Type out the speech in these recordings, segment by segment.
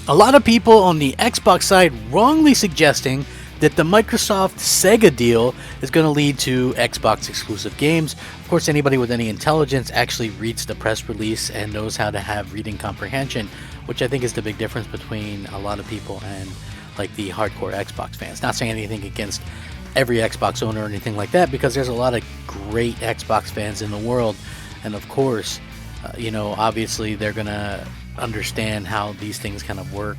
A lot of people on the Xbox side wrongly suggesting that the Microsoft Sega deal is going to lead to Xbox exclusive games. Of course, anybody with any intelligence actually reads the press release and knows how to have reading comprehension, which I think is the big difference between a lot of people and like the hardcore Xbox fans. Not saying anything against every Xbox owner or anything like that, because there's a lot of great Xbox fans in the world, and of course, obviously they're gonna understand how these things kind of work.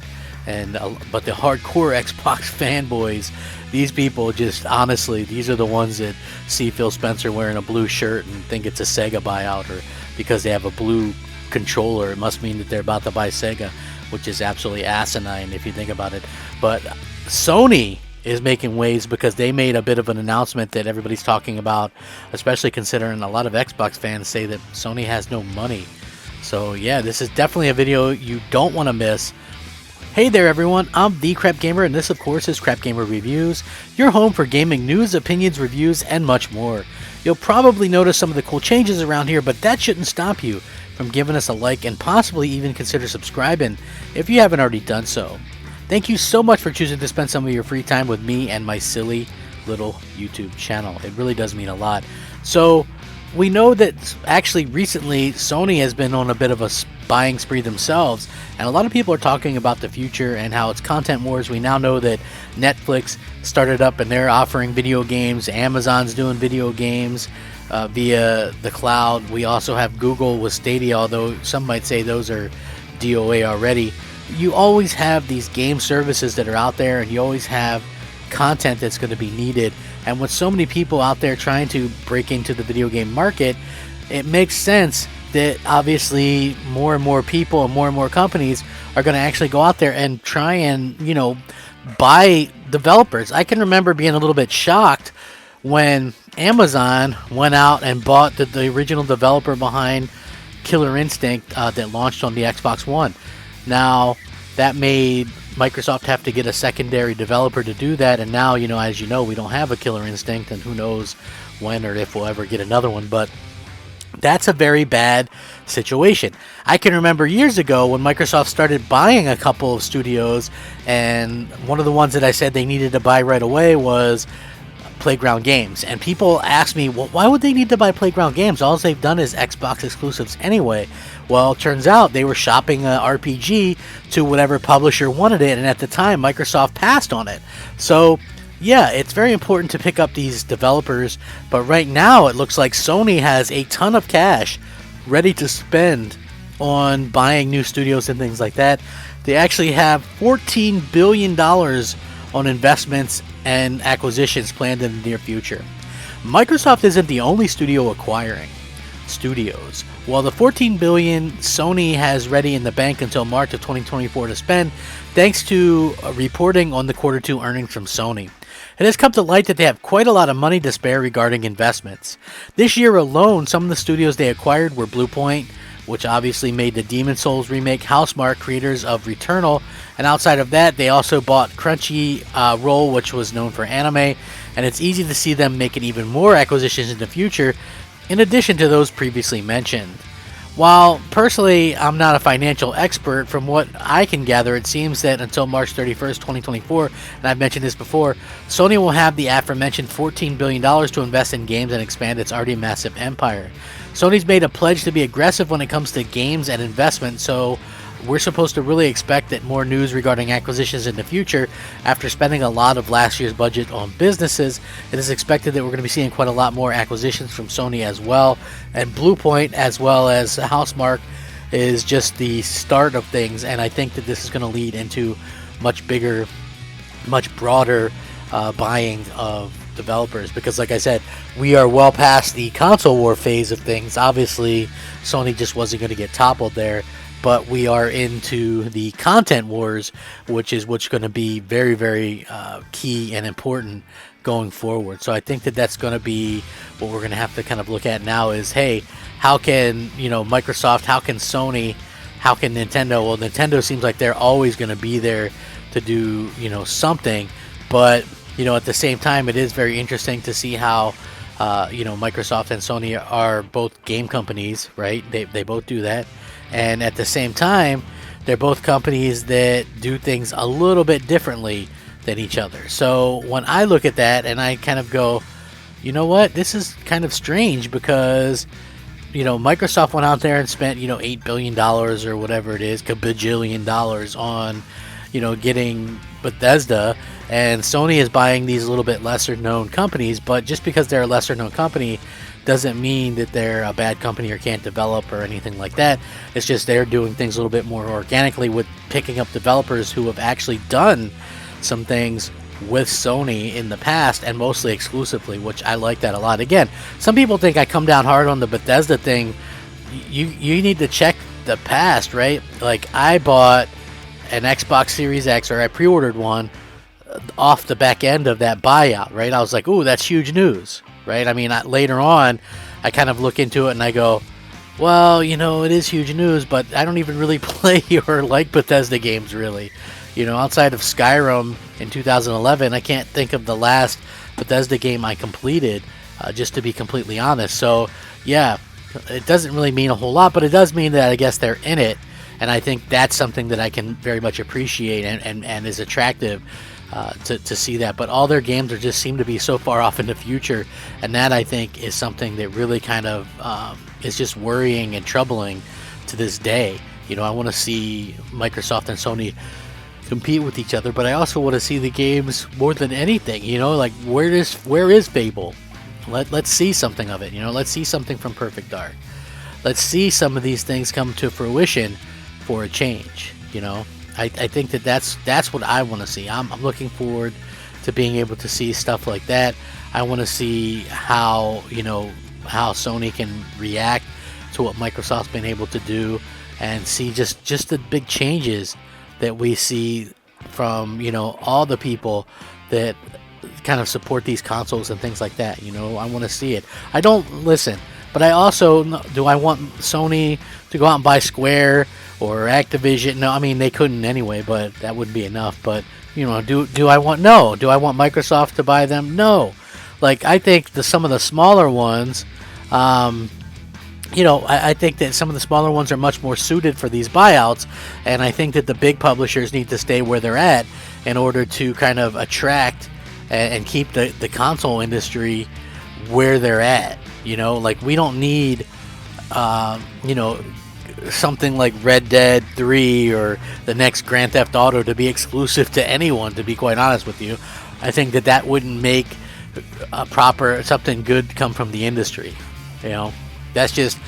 And but the hardcore Xbox fanboys, these people just honestly, these are the ones that see Phil Spencer wearing a blue shirt and think it's a Sega buyout, or because they have a blue controller, it must mean that they're about to buy Sega, which is absolutely asinine if you think about it. But Sony is making waves because they made a bit of an announcement that everybody's talking about, especially considering a lot of Xbox fans say that Sony has no money. So yeah, this is definitely a video you don't want to miss. Hey there everyone, I'm the Crapgamer, and this of course is Crapgamer Reviews, your home for gaming news, opinions, reviews, and much more. You'll probably notice some of the cool changes around here, but that shouldn't stop you from giving us a like and possibly even consider subscribing if you haven't already done so. Thank you so much for choosing to spend some of your free time with me and my silly little YouTube channel. It really does mean a lot. So we know that actually recently Sony has been on a bit of a buying spree themselves, and a lot of people are talking about the future and how it's content wars. We now know that Netflix started up and they're offering video games. Amazon's doing video games via the cloud. We also have Google with Stadia, although some might say those are DOA already. You always have these game services that are out there, and you always have content that's going to be needed. And with so many people out there trying to break into the video game market, it makes sense that obviously more and more people and more companies are going to actually go out there and try and, buy developers. I can remember being a little bit shocked when Amazon went out and bought the original developer behind Killer Instinct that launched on the Xbox One. Now, that made Microsoft have to get a secondary developer to do that, and now, as you know, we don't have a Killer Instinct, and who knows when or if we'll ever get another one, but that's a very bad situation. I can remember years ago when Microsoft started buying a couple of studios, and one of the ones that I said they needed to buy right away was Playground Games. And people ask me, well, why would they need to buy Playground Games? All they've done is Xbox exclusives anyway. Well, it turns out they were shopping an RPG to whatever publisher wanted it, and at the time Microsoft passed on it. So yeah, it's very important to pick up these developers, but right now it looks like Sony has a ton of cash ready to spend on buying new studios and things like that. They actually have $14 billion on investments and acquisitions planned in the near future. Microsoft isn't the only studio acquiring studios. While the $14 billion Sony has ready in the bank until March of 2024 to spend, thanks to reporting on the quarter 2 earnings from Sony. It has come to light that they have quite a lot of money to spare regarding investments. This year alone, some of the studios they acquired were Bluepoint, which obviously made the Demon's Souls remake, Housemarque, creators of Returnal, and outside of that, they also bought Crunchyroll, which was known for anime, and it's easy to see them making even more acquisitions in the future, in addition to those previously mentioned. While personally I'm not a financial expert, from what I can gather, it seems that until March 31st, 2024, and I've mentioned this before, Sony will have the aforementioned $14 billion to invest in games and expand its already massive empire. Sony's made a pledge to be aggressive when it comes to games and investment, so we're supposed to really expect that more news regarding acquisitions in the future. After spending a lot of last year's budget on businesses, it is expected that we're going to be seeing quite a lot more acquisitions from Sony as well. And Bluepoint, as well as Housemarque, is just the start of things, and I think that this is going to lead into much bigger, much broader buying of developers, because like I said, we are well past the console war phase of things. Obviously Sony just wasn't going to get toppled there, but we are into the content wars, which is what's going to be very, very key and important going forward. So I think that that's going to be what we're going to have to kind of look at now is, hey, how can, Microsoft, how can Sony, how can Nintendo? Well, Nintendo seems like they're always going to be there to do, something, but, at the same time, it is very interesting to see how, Microsoft and Sony are both game companies, right? They both do that. And at the same time, they're both companies that do things a little bit differently than each other. So when I look at that and I kind of go, you know what, this is kind of strange, because Microsoft went out there and spent $8 billion or whatever it is, $1 bajillion on getting Bethesda, and Sony is buying these little bit lesser known companies. But just because they're a lesser known company doesn't mean that they're a bad company or can't develop or anything like that. It's just they're doing things a little bit more organically with picking up developers who have actually done some things with Sony in the past, and mostly exclusively, which I like that a lot. Again, some people think I come down hard on the Bethesda thing. You need to check the past, right? Like, I bought an Xbox Series X, or I pre-ordered one off the back end of that buyout, right? I was like, ooh, that's huge news, right? I mean, later on, I kind of look into it and I go, well, it is huge news, but I don't even really play or like Bethesda games, really. Outside of Skyrim in 2011, I can't think of the last Bethesda game I completed, just to be completely honest. So, yeah, it doesn't really mean a whole lot, but it does mean that I guess they're in it, and I think that's something that I can very much appreciate and is attractive to see that. But all their games just seem to be so far off in the future, and that, I think, is something that really kind of is just worrying and troubling to this day. I want to see Microsoft and Sony compete with each other, but I also want to see the games more than anything. Like, where is Fable? Let's see something of it. Let's see something from Perfect Dark. Let's see some of these things come to fruition for a change. I think that's what I want to see. I'm looking forward to being able to see stuff like that. I want to see how Sony can react to what Microsoft's been able to do, and see just the big changes that we see from all the people that kind of support these consoles and things like that. I want to see it. I don't listen, but I also do. I want Sony to go out and buy Square or Activision. No, I mean, they couldn't anyway, but that wouldn't be enough. But do I want Microsoft to buy them? No. Like, I think some of the smaller ones, I think that some of the smaller ones are much more suited for these buyouts, and I think that the big publishers need to stay where they're at in order to kind of attract and keep the console industry where they're at. Like, we don't need, something like Red Dead 3 or the next Grand Theft Auto to be exclusive to anyone, to be quite honest with you. I think that wouldn't make something good come from the industry. That's just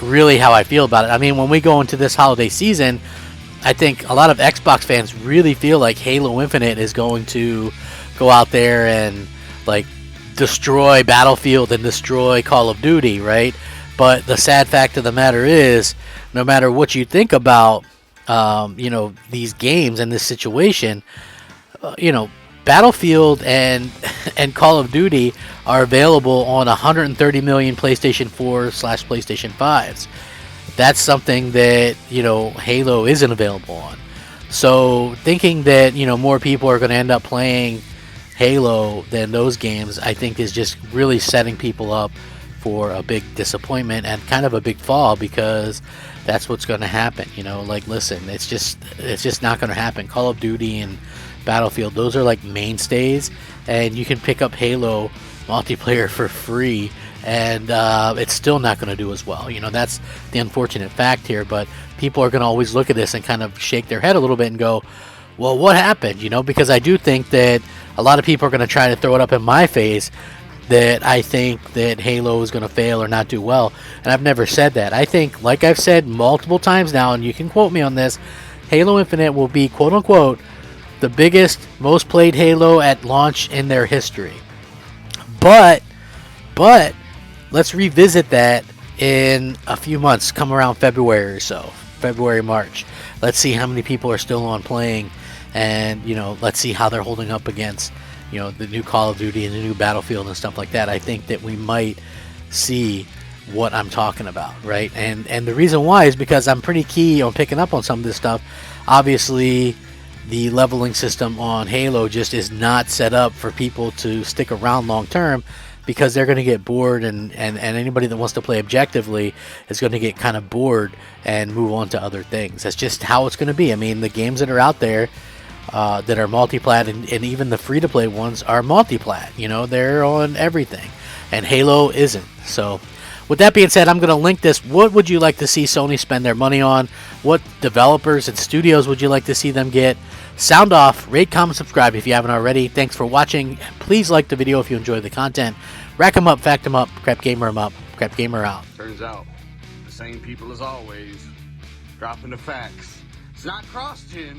really how I feel about it. I mean, when we go into this holiday season, I think a lot of Xbox fans really feel like Halo Infinite is going to go out there and, like, destroy Battlefield and destroy Call of Duty, right? But the sad fact of the matter is, no matter what you think about, these games and this situation, Battlefield and Call of Duty are available on 130 million PlayStation 4/PlayStation 5s. That's something that Halo isn't available on. So thinking that more people are going to end up playing Halo than those games, I think, is just really setting people up for a big disappointment and kind of a big fall, because that's what's going to happen. Like, listen, it's just not going to happen. Call of Duty and Battlefield, those are like mainstays, and you can pick up Halo multiplayer for free, and it's still not going to do as well. That's the unfortunate fact here, but people are going to always look at this and kind of shake their head a little bit and go, well, what happened? Because I do think that a lot of people are going to try to throw it up in my face that I think that Halo is going to fail or not do well, and I've never said that. I think, like I've said multiple times now, and you can quote me on this, Halo Infinite will be, quote unquote, the biggest, most played Halo at launch in their history. But let's revisit that in a few months, come around February or so, February, March. Let's see how many people are still on playing, and let's see how they're holding up against the new Call of Duty and the new Battlefield and stuff like that. I think that we might see what I'm talking about, right? And the reason why is because I'm pretty key on picking up on some of this stuff. Obviously, the leveling system on Halo just is not set up for people to stick around long term. because they're going to get bored, and anybody that wants to play objectively is going to get kind of bored and move on to other things. That's just how it's going to be. I mean, the games that are out there that are multi-plat, and even the free-to-play ones are multi-plat. You know, they're on everything, and Halo isn't. So with that being said, I'm going to link this. What would you like to see Sony spend their money on? What developers and studios would you like to see them get? Sound off, rate, comment, subscribe if you haven't already. Thanks for watching. Please like the video if you enjoy the content. Rack 'em up, fact 'em up, Crapgamer 'em up, Crapgamer out. Turns out, the same people as always, dropping the facts. It's not cross-gen.